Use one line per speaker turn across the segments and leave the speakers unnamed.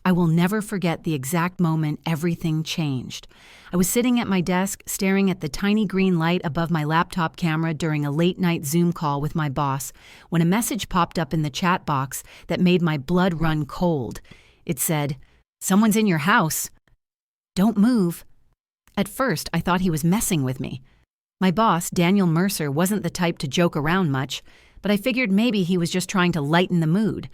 I will never forget the exact moment everything changed. I was sitting at my desk, staring at the tiny green light above my laptop camera during a late-night Zoom call with my boss, when a message popped up in the chat box that made my blood run cold. It said, "Someone's in your house. Don't move." At first, I thought he was messing with me. My boss, Daniel Mercer, wasn't the type to joke around much, but I figured maybe he was just trying to lighten the mood.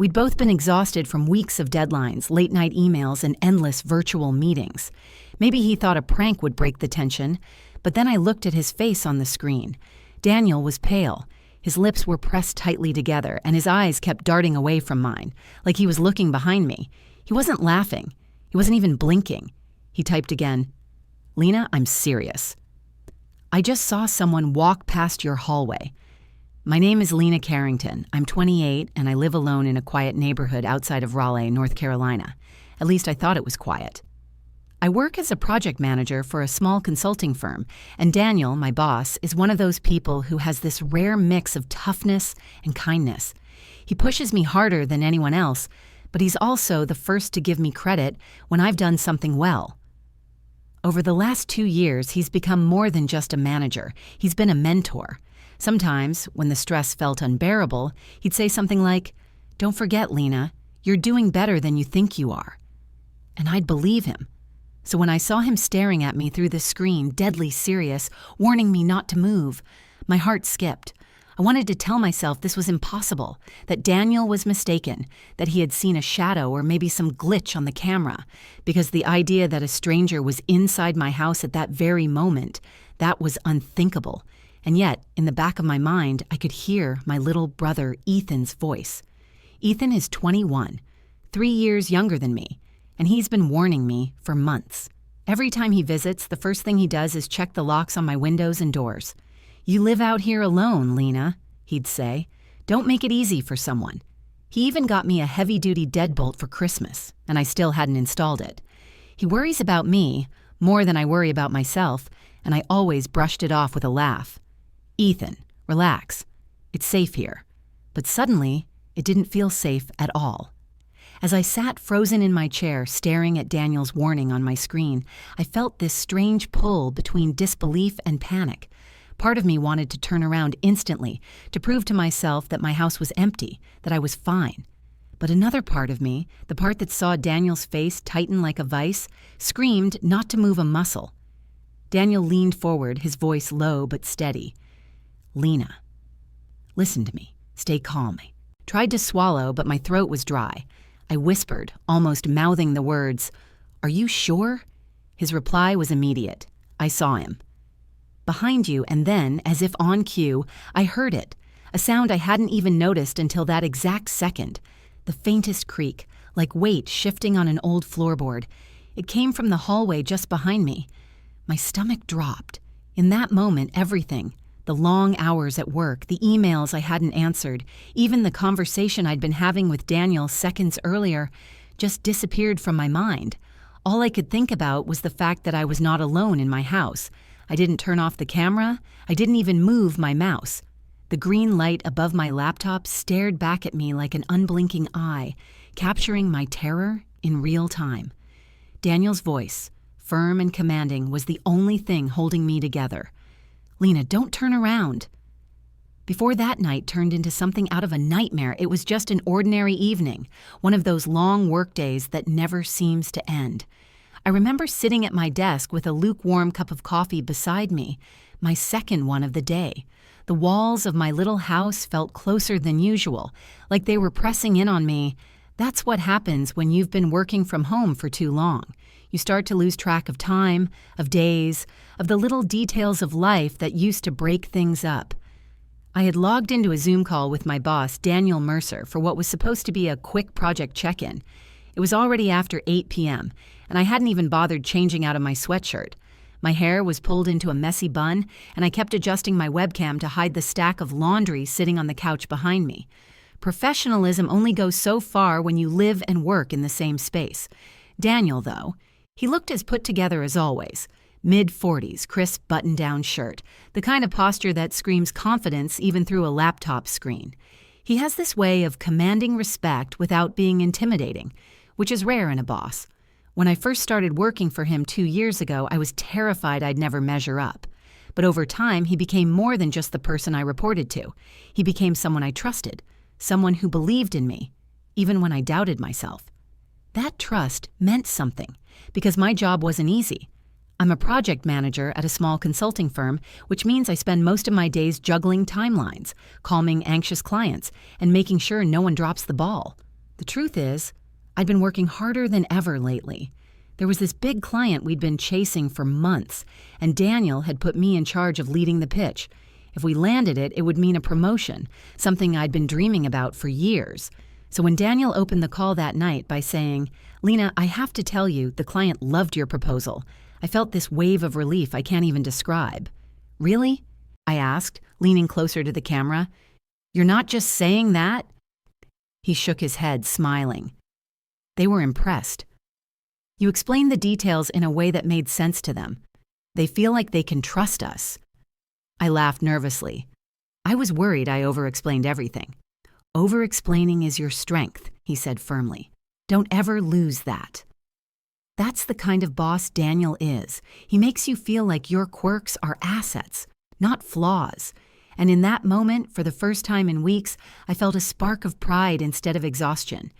We'd both been exhausted from weeks of deadlines, late-night emails, and endless virtual meetings. Maybe he thought a prank would break the tension, but then I looked at his face on the screen. Daniel was pale. His lips were pressed tightly together, and his eyes kept darting away from mine, like he was looking behind me. He wasn't laughing. He wasn't even blinking. He typed again, "Lena, I'm serious. I just saw someone walk past your hallway. My name is Lena Carrington. I'm 28, and I live alone in a quiet neighborhood outside of Raleigh, North Carolina. At least I thought it was quiet. I work as a project manager for a small consulting firm, and Daniel, my boss, is one of those people who has this rare mix of toughness and kindness. He pushes me harder than anyone else, but he's also the first to give me credit when I've done something well. Over the last 2 years, he's become more than just a manager. He's been a mentor. Sometimes, when the stress felt unbearable, he'd say something like, "Don't forget, Lena, you're doing better than you think you are." And I'd believe him. So when I saw him staring at me through the screen, deadly serious, warning me not to move, my heart skipped. I wanted to tell myself this was impossible, that Daniel was mistaken, that he had seen a shadow or maybe some glitch on the camera, because the idea that a stranger was inside my house at that very moment, that was unthinkable. And yet, in the back of my mind, I could hear my little brother Ethan's voice. Ethan is 21, 3 years younger than me, and he's been warning me for months. Every time he visits, the first thing he does is check the locks on my windows and doors. "You live out here alone, Lena," he'd say. "Don't make it easy for someone." He even got me a heavy-duty deadbolt for Christmas, and I still hadn't installed it. He worries about me more than I worry about myself, and I always brushed it off with a laugh. "Ethan, relax. It's safe here." But suddenly, it didn't feel safe at all. As I sat frozen in my chair, staring at Daniel's warning on my screen, I felt this strange pull between disbelief and panic. Part of me wanted to turn around instantly, to prove to myself that my house was empty, that I was fine. But another part of me, the part that saw Daniel's face tighten like a vice, screamed not to move a muscle. Daniel leaned forward, his voice low but steady. "Lena, listen to me. Stay calm." I tried to swallow, but my throat was dry. I whispered, almost mouthing the words, "Are you sure?" His reply was immediate. I saw him. Behind you, and then, as if on cue, I heard it, a sound I hadn't even noticed until that exact second. The faintest creak, like weight shifting on an old floorboard. It came from the hallway just behind me. My stomach dropped. In that moment, everything, the long hours at work, the emails I hadn't answered, even the conversation I'd been having with Daniel seconds earlier, just disappeared from my mind. All I could think about was the fact that I was not alone in my house. I didn't turn off the camera. I didn't even move my mouse. The green light above my laptop stared back at me like an unblinking eye, capturing my terror in real time. Daniel's voice, firm and commanding, was the only thing holding me together. "Lena, don't turn around." Before that night turned into something out of a nightmare, it was just an ordinary evening, one of those long work days that never seems to end. I remember sitting at my desk with a lukewarm cup of coffee beside me, my second one of the day. The walls of my little house felt closer than usual, like they were pressing in on me. That's what happens when you've been working from home for too long. You start to lose track of time, of days, of the little details of life that used to break things up. I had logged into a Zoom call with my boss, Daniel Mercer, for what was supposed to be a quick project check-in. It was already after 8 p.m., and I hadn't even bothered changing out of my sweatshirt. My hair was pulled into a messy bun, and I kept adjusting my webcam to hide the stack of laundry sitting on the couch behind me. Professionalism only goes so far when you live and work in the same space. Daniel, though, he looked as put together as always. Mid-40s, crisp button-down shirt, the kind of posture that screams confidence even through a laptop screen. He has this way of commanding respect without being intimidating. which is rare in a boss. When I first started working for him 2 years ago, I was terrified I'd never measure up. But over time, he became more than just the person I reported to. He became someone I trusted, someone who believed in me, even when I doubted myself. That trust meant something, because my job wasn't easy. I'm a project manager at a small consulting firm, which means I spend most of my days juggling timelines, calming anxious clients, and making sure no one drops the ball. The truth is, I'd been working harder than ever lately. There was this big client we'd been chasing for months, and Daniel had put me in charge of leading the pitch. If we landed it, it would mean a promotion, something I'd been dreaming about for years. So when Daniel opened the call that night by saying, "Lena, I have to tell you, the client loved your proposal," I felt this wave of relief I can't even describe. "Really?" I asked, leaning closer to the camera. "You're not just saying that?" He shook his head, smiling. They were impressed. "You explained the details in a way that made sense to them. They feel like they can trust us." I laughed nervously. I was worried I over-explained everything. "Over-explaining is your strength," he said firmly. "Don't ever lose that." That's the kind of boss Daniel is. He makes you feel like your quirks are assets, not flaws. And in that moment, for the first time in weeks, I felt a spark of pride instead of exhaustion.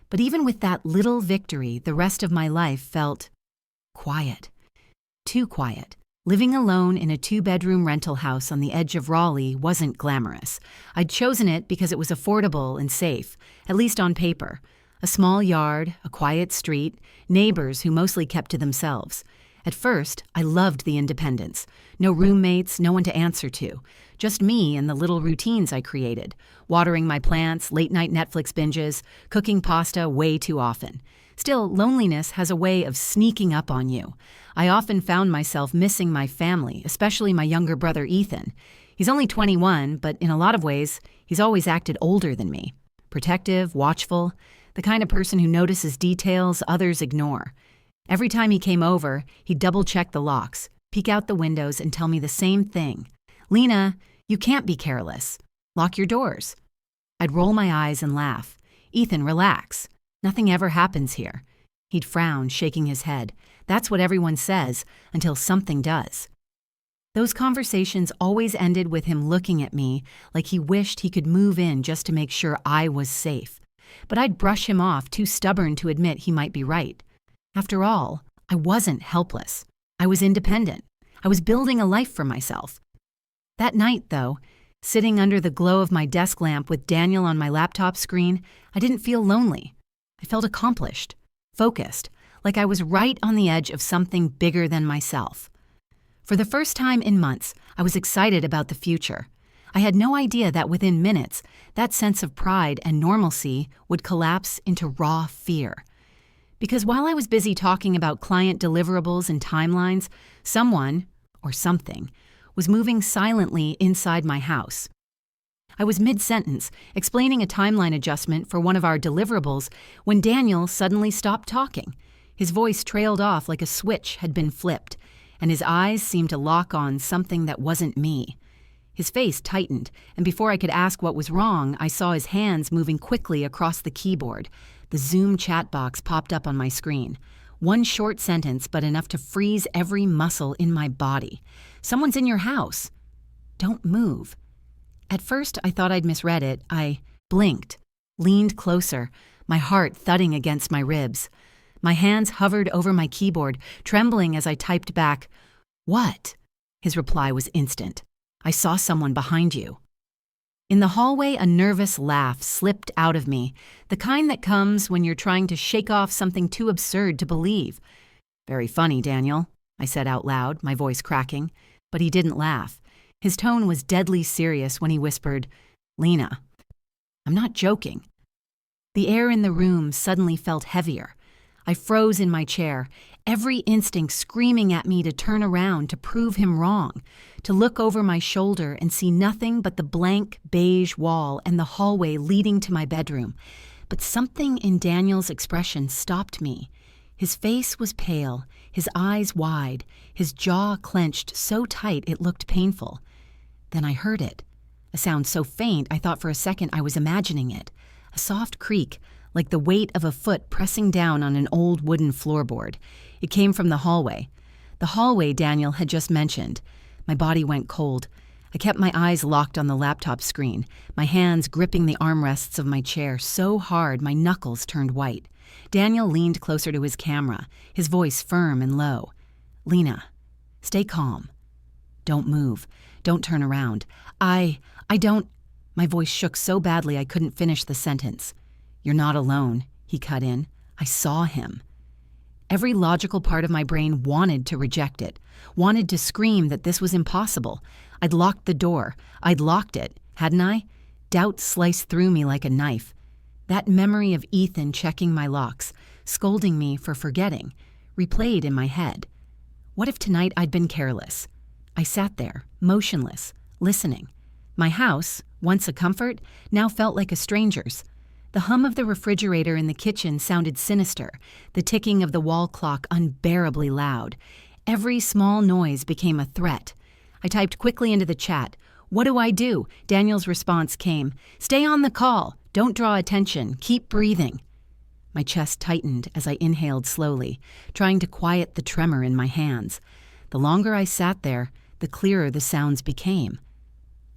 But even with that little victory, the rest of my life felt quiet. Too quiet. Living alone in a 2-bedroom rental house on the edge of Raleigh wasn't glamorous. I'd chosen it because it was affordable and safe, at least on paper. A small yard, a quiet street, neighbors who mostly kept to themselves. At first, I loved the independence. No roommates, no one to answer to. Just me and the little routines I created. Watering my plants, late-night Netflix binges, cooking pasta way too often. Still, loneliness has a way of sneaking up on you. I often found myself missing my family, especially my younger brother Ethan. He's only 21, but in a lot of ways, he's always acted older than me. Protective, watchful, the kind of person who notices details others ignore. Every time he came over, he'd double-check the locks, peek out the windows, and tell me the same thing. "Lena, you can't be careless. Lock your doors." I'd roll my eyes and laugh. "Ethan, relax. Nothing ever happens here." He'd frown, shaking his head. "That's what everyone says, until something does." Those conversations always ended with him looking at me like he wished he could move in just to make sure I was safe. But I'd brush him off, too stubborn to admit he might be right. After all, I wasn't helpless. I was independent. I was building a life for myself. That night, though, sitting under the glow of my desk lamp with Daniel on my laptop screen, I didn't feel lonely. I felt accomplished, focused, like I was right on the edge of something bigger than myself. For the first time in months, I was excited about the future. I had no idea that within minutes, that sense of pride and normalcy would collapse into raw fear. Because while I was busy talking about client deliverables and timelines, someone, or something, was moving silently inside my house. I was mid-sentence, explaining a timeline adjustment for one of our deliverables, when Daniel suddenly stopped talking. His voice trailed off like a switch had been flipped, and his eyes seemed to lock on something that wasn't me. His face tightened, and before I could ask what was wrong, I saw his hands moving quickly across the keyboard. The Zoom chat box popped up on my screen. One short sentence, but enough to freeze every muscle in my body. "Someone's in your house. Don't move." At first, I thought I'd misread it. I blinked, leaned closer, my heart thudding against my ribs. My hands hovered over my keyboard, trembling as I typed back, "What?" His reply was instant. "I saw someone behind you." In the hallway, a nervous laugh slipped out of me, the kind that comes when you're trying to shake off something too absurd to believe. "Very funny, Daniel," I said out loud, my voice cracking. But he didn't laugh. His tone was deadly serious when he whispered, "Lena, I'm not joking." The air in the room suddenly felt heavier. I froze in my chair, every instinct screaming at me to turn around to prove him wrong, to look over my shoulder and see nothing but the blank beige wall and the hallway leading to my bedroom. But something in Daniel's expression stopped me. His face was pale, his eyes wide, his jaw clenched so tight it looked painful. Then I heard it, a sound so faint I thought for a second I was imagining it, a soft creak, like the weight of a foot pressing down on an old wooden floorboard. It came from the hallway. The hallway Daniel had just mentioned. My body went cold. I kept my eyes locked on the laptop screen, my hands gripping the armrests of my chair so hard my knuckles turned white. Daniel leaned closer to his camera, his voice firm and low. "Lena, stay calm. Don't move. Don't turn around. I don't—" My voice shook so badly I couldn't finish the sentence. "You're not alone," he cut in. "I saw him." Every logical part of my brain wanted to reject it, wanted to scream that this was impossible. I'd locked the door. I'd locked it, hadn't I? Doubt sliced through me like a knife. That memory of Ethan checking my locks, scolding me for forgetting, replayed in my head. What if tonight I'd been careless? I sat there, motionless, listening. My house, once a comfort, now felt like a stranger's. The hum of the refrigerator in the kitchen sounded sinister, the ticking of the wall clock unbearably loud. Every small noise became a threat. I typed quickly into the chat. "What do I do?" Daniel's response came. "Stay on the call. Don't draw attention. Keep breathing." My chest tightened as I inhaled slowly, trying to quiet the tremor in my hands. The longer I sat there, the clearer the sounds became.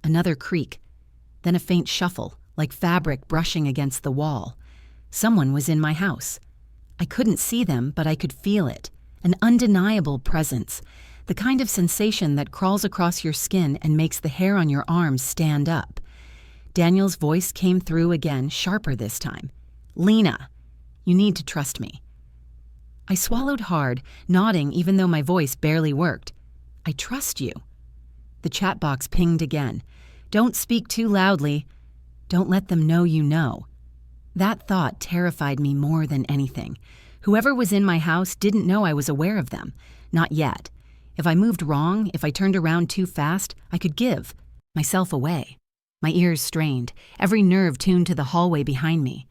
Another creak, then a faint shuffle, like fabric brushing against the wall. Someone was in my house. I couldn't see them, but I could feel it. An undeniable presence, the kind of sensation that crawls across your skin and makes the hair on your arms stand up. Daniel's voice came through again, sharper this time. "Lena, you need to trust me." I swallowed hard, nodding even though my voice barely worked. "I trust you." The chat box pinged again. "Don't speak too loudly. Don't let them know you know." That thought terrified me more than anything. Whoever was in my house didn't know I was aware of them. Not yet. If I moved wrong, if I turned around too fast, I could give myself away. My ears strained, every nerve tuned to the hallway behind me.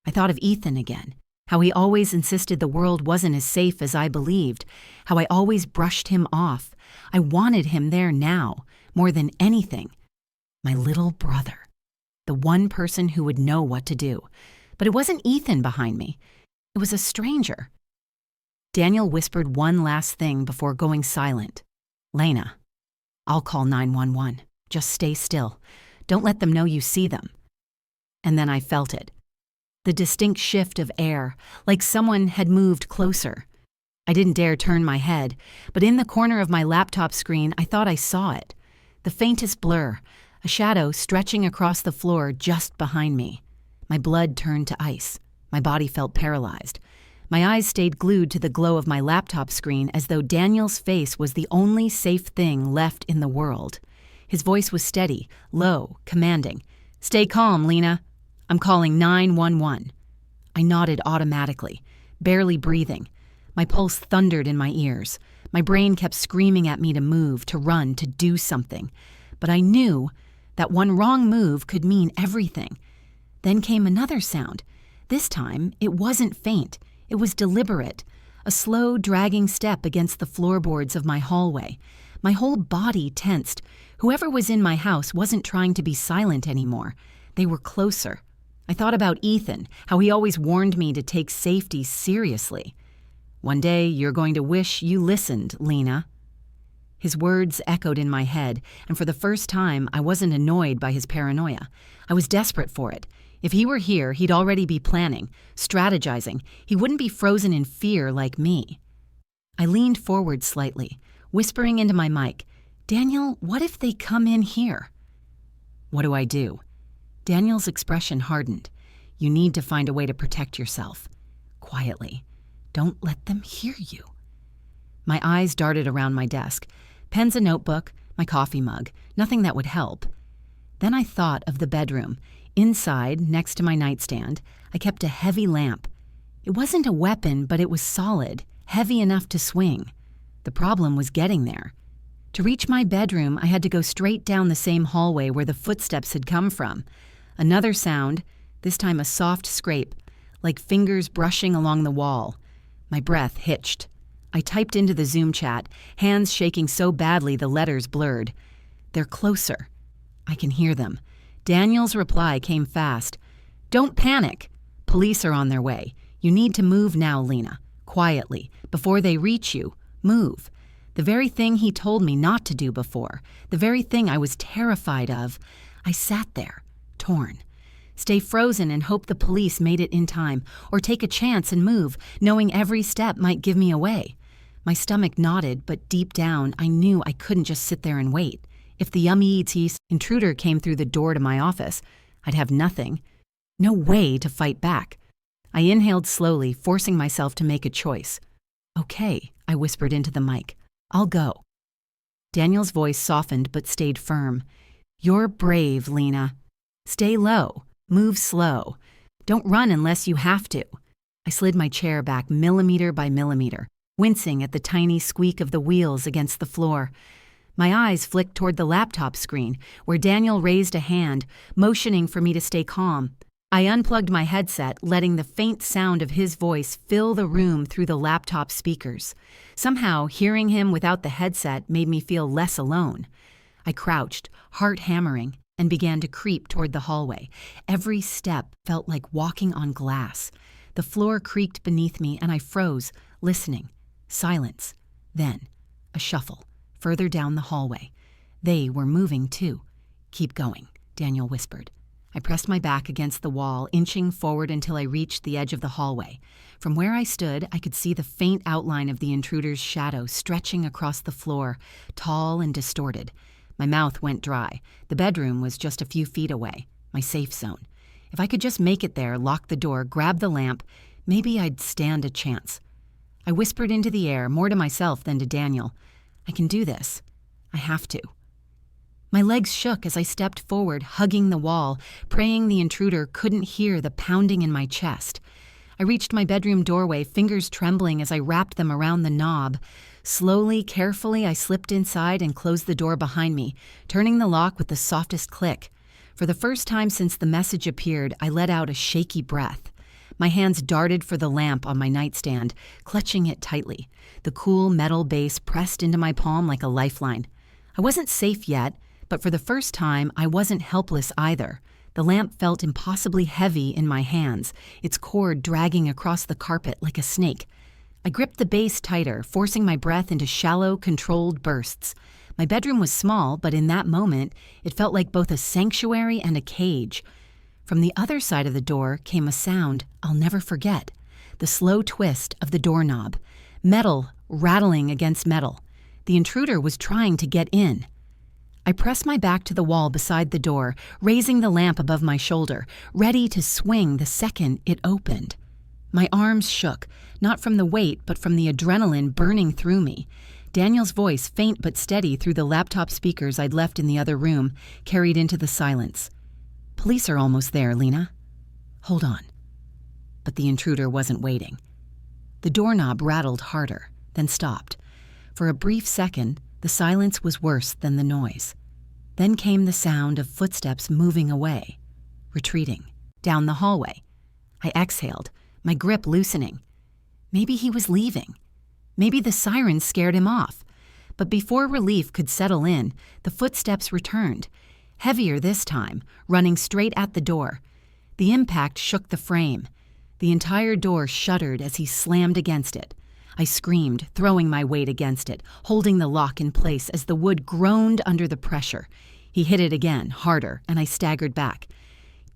I thought of Ethan again, how he always insisted the world wasn't as safe as I believed, how I always brushed him off. I wanted him there now, more than anything. My little brother. The one person who would know what to do. But it wasn't Ethan behind me. It was a stranger. Daniel whispered one last thing before going silent. "Lena, I'll call 911. Just stay still. Don't let them know you see them." And then I felt it. The distinct shift of air, like someone had moved closer. I didn't dare turn my head, but in the corner of my laptop screen I thought I saw it. The faintest blur, a shadow stretching across the floor just behind me. My blood turned to ice. My body felt paralyzed. My eyes stayed glued to the glow of my laptop screen as though Daniel's face was the only safe thing left in the world. His voice was steady, low, commanding. "Stay calm, Lena. I'm calling 911. I nodded automatically, barely breathing. My pulse thundered in my ears. My brain kept screaming at me to move, to run, to do something. But I knew that one wrong move could mean everything. Then came another sound. This time, it wasn't faint. It was deliberate. A slow, dragging step against the floorboards of my hallway. My whole body tensed. Whoever was in my house wasn't trying to be silent anymore. They were closer. I thought about Ethan, how he always warned me to take safety seriously. "One day, you're going to wish you listened, Lena." His words echoed in my head, and for the first time, I wasn't annoyed by his paranoia. I was desperate for it. If he were here, he'd already be planning, strategizing. He wouldn't be frozen in fear like me. I leaned forward slightly, whispering into my mic, "Daniel, what if they come in here?" "What do I do?" Daniel's expression hardened. "You need to find a way to protect yourself." Quietly. "Don't let them hear you." My eyes darted around my desk. Pens and notebook, my coffee mug, nothing that would help. Then I thought of the bedroom. Inside, next to my nightstand, I kept a heavy lamp. It wasn't a weapon, but it was solid, heavy enough to swing. The problem was getting there. To reach my bedroom, I had to go straight down the same hallway where the footsteps had come from. Another sound, this time a soft scrape, like fingers brushing along the wall. My breath hitched. I typed into the Zoom chat, hands shaking so badly the letters blurred. "They're closer. I can hear them." Daniel's reply came fast. "Don't panic. Police are on their way. You need to move now, Lena. Quietly. Before they reach you, move. The very thing he told me not to do before. The very thing I was terrified of. I sat there, torn. Stay frozen and hope the police made it in time, or take a chance and move, knowing every step might give me away. My stomach knotted, but deep down, I knew I couldn't just sit there and wait. If the yummy intruder came through the door to my office, I'd have nothing. No way to fight back. I inhaled slowly, forcing myself to make a choice. Okay, I whispered into the mic. I'll go. Daniel's voice softened but stayed firm. You're brave, Lena. Stay low. Move slow. Don't run unless you have to. I slid my chair back millimeter by millimeter, wincing at the tiny squeak of the wheels against the floor. My eyes flicked toward the laptop screen, where Daniel raised a hand, motioning for me to stay calm. I unplugged my headset, letting the faint sound of his voice fill the room through the laptop speakers. Somehow, hearing him without the headset made me feel less alone. I crouched, heart hammering, and began to creep toward the hallway. Every step felt like walking on glass. The floor creaked beneath me, and I froze, listening. Silence. Then, a shuffle, further down the hallway. They were moving too. Keep going, Daniel whispered. I pressed my back against the wall, inching forward until I reached the edge of the hallway. From where I stood, I could see the faint outline of the intruder's shadow stretching across the floor, tall and distorted. My mouth went dry. The bedroom was just a few feet away, my safe zone. If I could just make it there, lock the door, grab the lamp, maybe I'd stand a chance. I whispered into the air, more to myself than to Daniel. I can do this. I have to. My legs shook as I stepped forward, hugging the wall, praying the intruder couldn't hear the pounding in my chest. I reached my bedroom doorway, fingers trembling as I wrapped them around the knob. Slowly, carefully, I slipped inside and closed the door behind me, turning the lock with the softest click. For the first time since the message appeared, I let out a shaky breath. My hands darted for the lamp on my nightstand, clutching it tightly. The cool metal base pressed into my palm like a lifeline. I wasn't safe yet, but for the first time, I wasn't helpless either. The lamp felt impossibly heavy in my hands, its cord dragging across the carpet like a snake. I gripped the base tighter, forcing my breath into shallow, controlled bursts. My bedroom was small, but in that moment, it felt like both a sanctuary and a cage. From the other side of the door came a sound I'll never forget. The slow twist of the doorknob. Metal rattling against metal. The intruder was trying to get in. I pressed my back to the wall beside the door, raising the lamp above my shoulder, ready to swing the second it opened. My arms shook, not from the weight, but from the adrenaline burning through me. Daniel's voice, faint but steady through the laptop speakers I'd left in the other room, carried into the silence. Police are almost there, Lena. Hold on. But the intruder wasn't waiting. The doorknob rattled harder, then stopped. For a brief second, the silence was worse than the noise. Then came the sound of footsteps moving away, retreating, down the hallway. I exhaled, my grip loosening. Maybe he was leaving. Maybe the sirens scared him off. But before relief could settle in, the footsteps returned, heavier this time, running straight at the door. The impact shook the frame. The entire door shuddered as he slammed against it. I screamed, throwing my weight against it, holding the lock in place as the wood groaned under the pressure. He hit it again, harder, and I staggered back.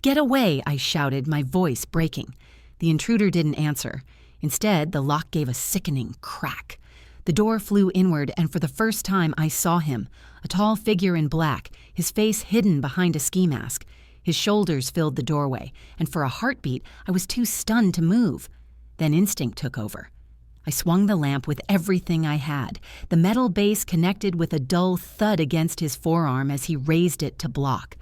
"Get away!" I shouted, my voice breaking. The intruder didn't answer. Instead, the lock gave a sickening crack. The door flew inward, and for the first time I saw him, a tall figure in black, his face hidden behind a ski mask. His shoulders filled the doorway, and for a heartbeat, I was too stunned to move. Then instinct took over. I swung the lamp with everything I had. The metal base connected with a dull thud against his forearm as he raised it to block.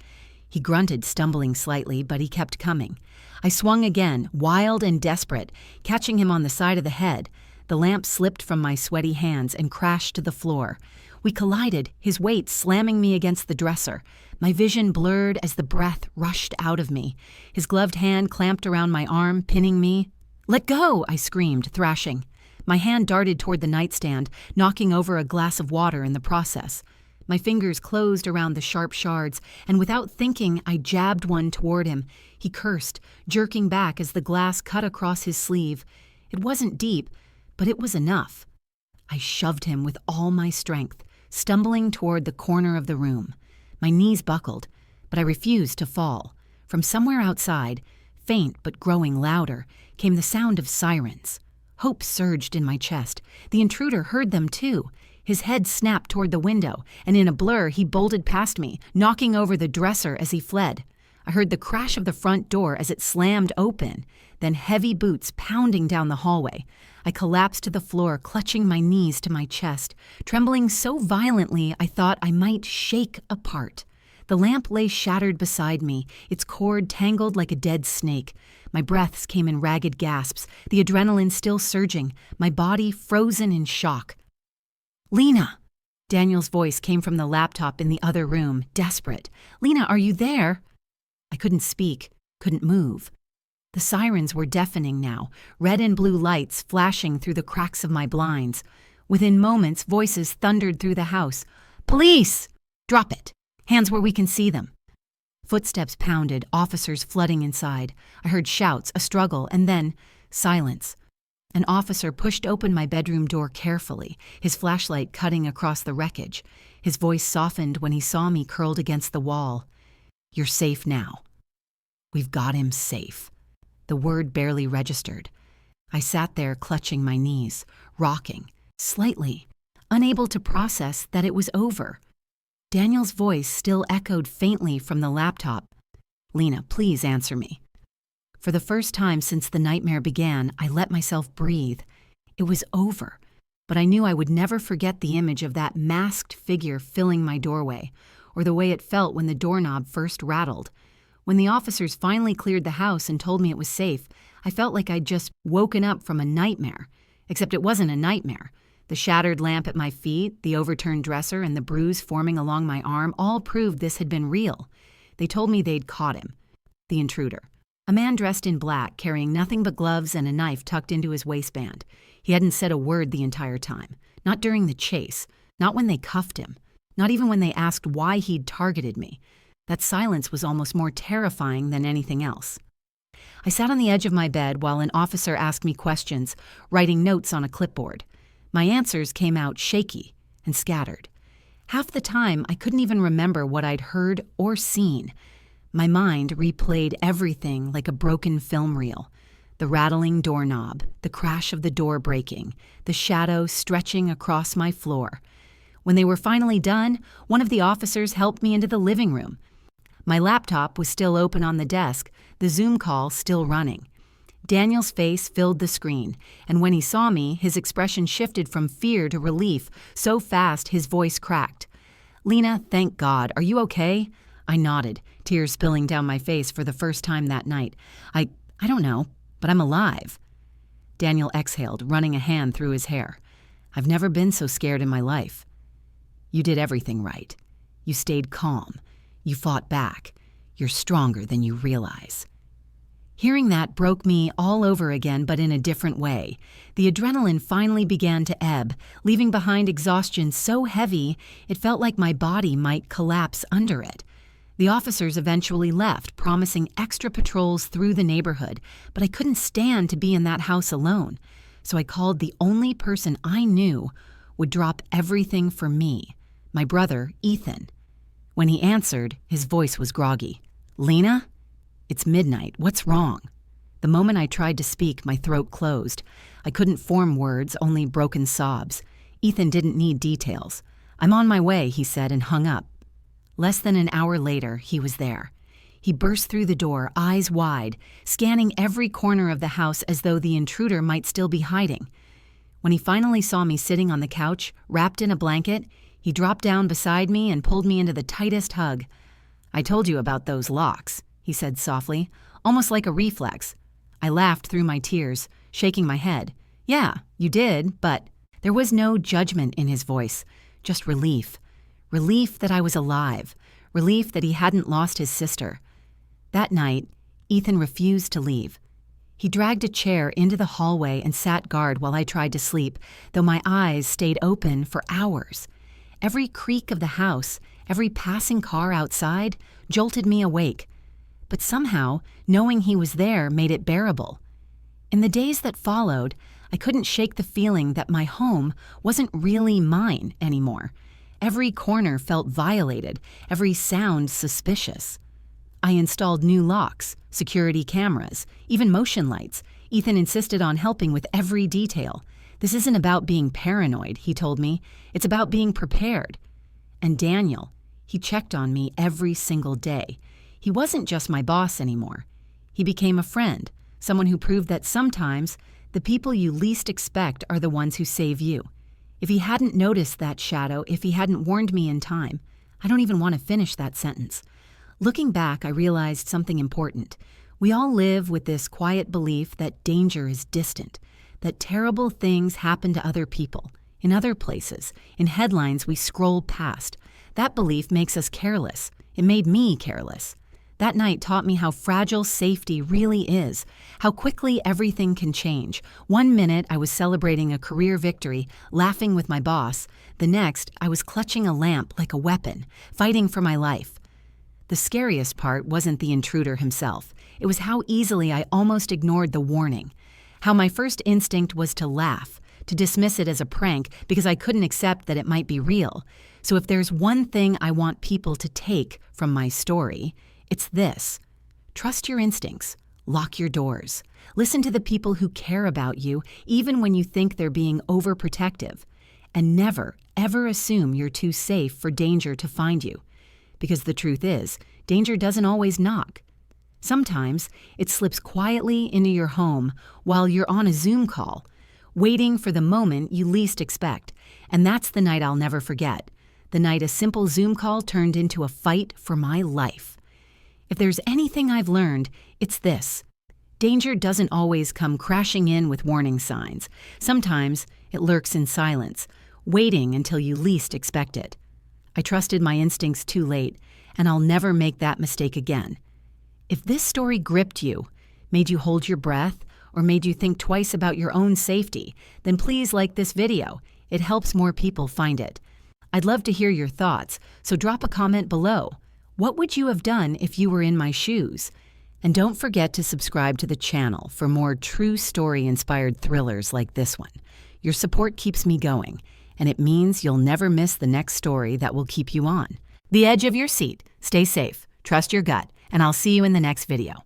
He grunted, stumbling slightly, but he kept coming. I swung again, wild and desperate, catching him on the side of the head. The lamp slipped from my sweaty hands and crashed to the floor. We collided, his weight slamming me against the dresser. My vision blurred as the breath rushed out of me. His gloved hand clamped around my arm, pinning me. "Let go!" I screamed, thrashing. My hand darted toward the nightstand, knocking over a glass of water in the process. My fingers closed around the sharp shards, and without thinking, I jabbed one toward him. He cursed, jerking back as the glass cut across his sleeve. It wasn't deep, but it was enough. I shoved him with all my strength, stumbling toward the corner of the room. My knees buckled, but I refused to fall. From somewhere outside, faint but growing louder, came the sound of sirens. Hope surged in my chest. The intruder heard them too. His head snapped toward the window, and in a blur he bolted past me, knocking over the dresser as he fled. I heard the crash of the front door as it slammed open, then heavy boots pounding down the hallway. I collapsed to the floor, clutching my knees to my chest, trembling so violently I thought I might shake apart. The lamp lay shattered beside me, its cord tangled like a dead snake. My breaths came in ragged gasps, the adrenaline still surging, my body frozen in shock. "Lena!" Daniel's voice came from the laptop in the other room, desperate. "Lena, are you there?" I couldn't speak, couldn't move. The sirens were deafening now, red and blue lights flashing through the cracks of my blinds. Within moments, voices thundered through the house. "Police! Drop it! Hands where we can see them." Footsteps pounded, officers flooding inside. I heard shouts, a struggle, and then silence. An officer pushed open my bedroom door carefully, his flashlight cutting across the wreckage. His voice softened when he saw me curled against the wall. "You're safe now." "We've got him safe." The word barely registered. I sat there clutching my knees, rocking, slightly, unable to process that it was over. Daniel's voice still echoed faintly from the laptop. "Lena, please answer me." For the first time since the nightmare began, I let myself breathe. It was over, but I knew I would never forget the image of that masked figure filling my doorway, or the way it felt when the doorknob first rattled. When the officers finally cleared the house and told me it was safe, I felt like I'd just woken up from a nightmare. Except it wasn't a nightmare. The shattered lamp at my feet, the overturned dresser, and the bruise forming along my arm all proved this had been real. They told me they'd caught him, the intruder. A man dressed in black, carrying nothing but gloves and a knife tucked into his waistband. He hadn't said a word the entire time. Not during the chase. Not when they cuffed him. Not even when they asked why he'd targeted me. That silence was almost more terrifying than anything else. I sat on the edge of my bed while an officer asked me questions, writing notes on a clipboard. My answers came out shaky and scattered. Half the time, I couldn't even remember what I'd heard or seen. My mind replayed everything like a broken film reel. The rattling doorknob, the crash of the door breaking, the shadow stretching across my floor. When they were finally done, one of the officers helped me into the living room. My laptop was still open on the desk, the Zoom call still running. Daniel's face filled the screen, and when he saw me, his expression shifted from fear to relief, so fast his voice cracked. "Lena, thank God. Are you okay?" I nodded, tears spilling down my face for the first time that night. I don't know, but I'm alive." Daniel exhaled, running a hand through his hair. "I've never been so scared in my life." "You did everything right. You stayed calm. You fought back. You're stronger than you realize." Hearing that broke me all over again, but in a different way. The adrenaline finally began to ebb, leaving behind exhaustion so heavy it felt like my body might collapse under it. The officers eventually left, promising extra patrols through the neighborhood, but I couldn't stand to be in that house alone. So I called the only person I knew would drop everything for me, my brother, Ethan. When he answered, his voice was groggy. "Lena? It's midnight. What's wrong?" The moment I tried to speak, my throat closed. I couldn't form words, only broken sobs. Ethan didn't need details. "I'm on my way," he said and hung up. Less than an hour later, he was there. He burst through the door, eyes wide, scanning every corner of the house as though the intruder might still be hiding. When he finally saw me sitting on the couch, wrapped in a blanket, he dropped down beside me and pulled me into the tightest hug. "I told you about those locks," he said softly, almost like a reflex. I laughed through my tears, shaking my head. "Yeah, you did, but..." There was no judgment in his voice, just relief. Relief that I was alive. Relief that he hadn't lost his sister. That night, Ethan refused to leave. He dragged a chair into the hallway and sat guard while I tried to sleep, though my eyes stayed open for hours. Every creak of the house, every passing car outside, jolted me awake. But somehow, knowing he was there made it bearable. In the days that followed, I couldn't shake the feeling that my home wasn't really mine anymore. Every corner felt violated, every sound suspicious. I installed new locks, security cameras, even motion lights. Ethan insisted on helping with every detail. This isn't about being paranoid, he told me. It's about being prepared. And Daniel, he checked on me every single day. He wasn't just my boss anymore. He became a friend, someone who proved that sometimes the people you least expect are the ones who save you. If he hadn't noticed that shadow, if he hadn't warned me in time, I don't even want to finish that sentence. Looking back, I realized something important. We all live with this quiet belief that danger is distant, that terrible things happen to other people, in other places, in headlines we scroll past. That belief makes us careless. It made me careless. That night taught me how fragile safety really is, how quickly everything can change. One minute I was celebrating a career victory, laughing with my boss. The next, I was clutching a lamp like a weapon, fighting for my life. The scariest part wasn't the intruder himself. It was how easily I almost ignored the warning. How my first instinct was to laugh, to dismiss it as a prank because I couldn't accept that it might be real. So if there's one thing I want people to take from my story, it's this. Trust your instincts. Lock your doors. Listen to the people who care about you, even when you think they're being overprotective. And never, ever assume you're too safe for danger to find you. Because the truth is, danger doesn't always knock. Sometimes it slips quietly into your home while you're on a Zoom call, waiting for the moment you least expect. And that's the night I'll never forget. The night a simple Zoom call turned into a fight for my life. If there's anything I've learned, it's this. Danger doesn't always come crashing in with warning signs. Sometimes it lurks in silence, waiting until you least expect it. I trusted my instincts too late, and I'll never make that mistake again. If this story gripped you, made you hold your breath, or made you think twice about your own safety, then please like this video. It helps more people find it. I'd love to hear your thoughts, so drop a comment below. What would you have done if you were in my shoes? And don't forget to subscribe to the channel for more true story-inspired thrillers like this one. Your support keeps me going, and it means you'll never miss the next story that will keep you on the edge of your seat. Stay safe, trust your gut, and I'll see you in the next video.